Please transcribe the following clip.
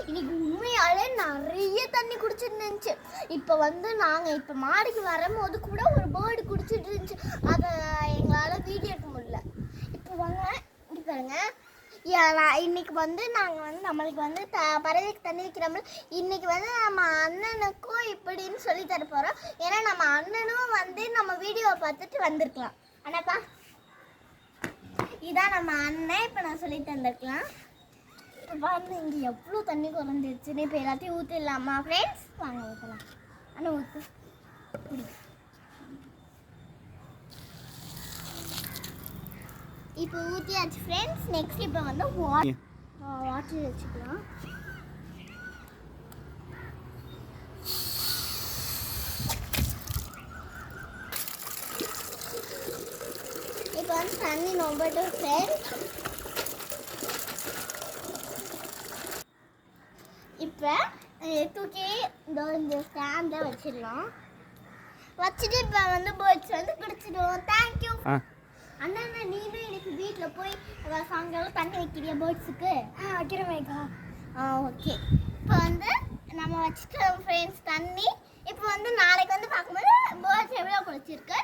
இன்னைக்கு உண்மையாலே நிறைய தண்ணி குடிச்சிருந்துச்சு. இப்போ வந்து நாங்கள் இப்போ மாடிக்கு வரும்போது கூட ஒரு பேர்டு குடிச்சிட்டு இருந்துச்சு. அதை எங்களால் வீடியோ எடுக்க முடியல. இப்போ வாங்க இங்கே பாருங்க. இன்னைக்கு வந்து நாங்கள் வந்து நம்மளுக்கு வந்து பறவைக்கு தண்ணி வைக்கிறோம்ல, இன்னைக்கு வந்து நம்ம அண்ணனுக்கும் இப்படின்னு சொல்லி தர போகிறோம். ஏன்னா நம்ம அண்ணனும் வந்து நம்ம வீடியோவை பார்த்துட்டு வந்திருக்கலாம். ஆனாப்பா இதான் நம்ம அண்ணன். இப்போ நான் சொல்லி தந்திருக்கலாம். இப்போ பாருங்க இங்கே எவ்வளோ தண்ணி குறைஞ்சிருச்சுன்னு. இப்போ எல்லாத்தையும் ஊற்றிடலாமா ஃப்ரெண்ட்ஸ்? வாங்க ஊற்றலாம். ஆனால் ஊற்று இப்போ ஊற்றியாச்சு ஃப்ரெண்ட்ஸ். நெக்ஸ்ட் இப்போ வந்து வாட்டர் வச்சுக்கலாம். இப்போ வந்து தண்ணி நொம்பட்டும் ஃப்ரெண்ட்ஸ். இப்போ தூக்கி இந்த ஸ்டாண்டை வச்சிடலாம். வச்சுட்டு இப்போ வந்து பேர்ட்ஸ் வந்து பிடிச்சிடுவோம். தேங்க்யூ அண்ணா. நீனும் எனக்கு வீட்டில் போய் சாயங்காலம் தண்ணி வைக்கிறியா பேர்ட்ஸுக்கு? வைக்கிறேன் வைக்கா. ஓகே. இப்போ வந்து நம்ம வச்சுட்டோம் ஃப்ரெண்ட்ஸ் தண்ணி. இப்போ வந்து நாளைக்கு வந்து பார்க்கும்போது பேர்ட்ஸ் எவ்வளோ குடிச்சிருக்கு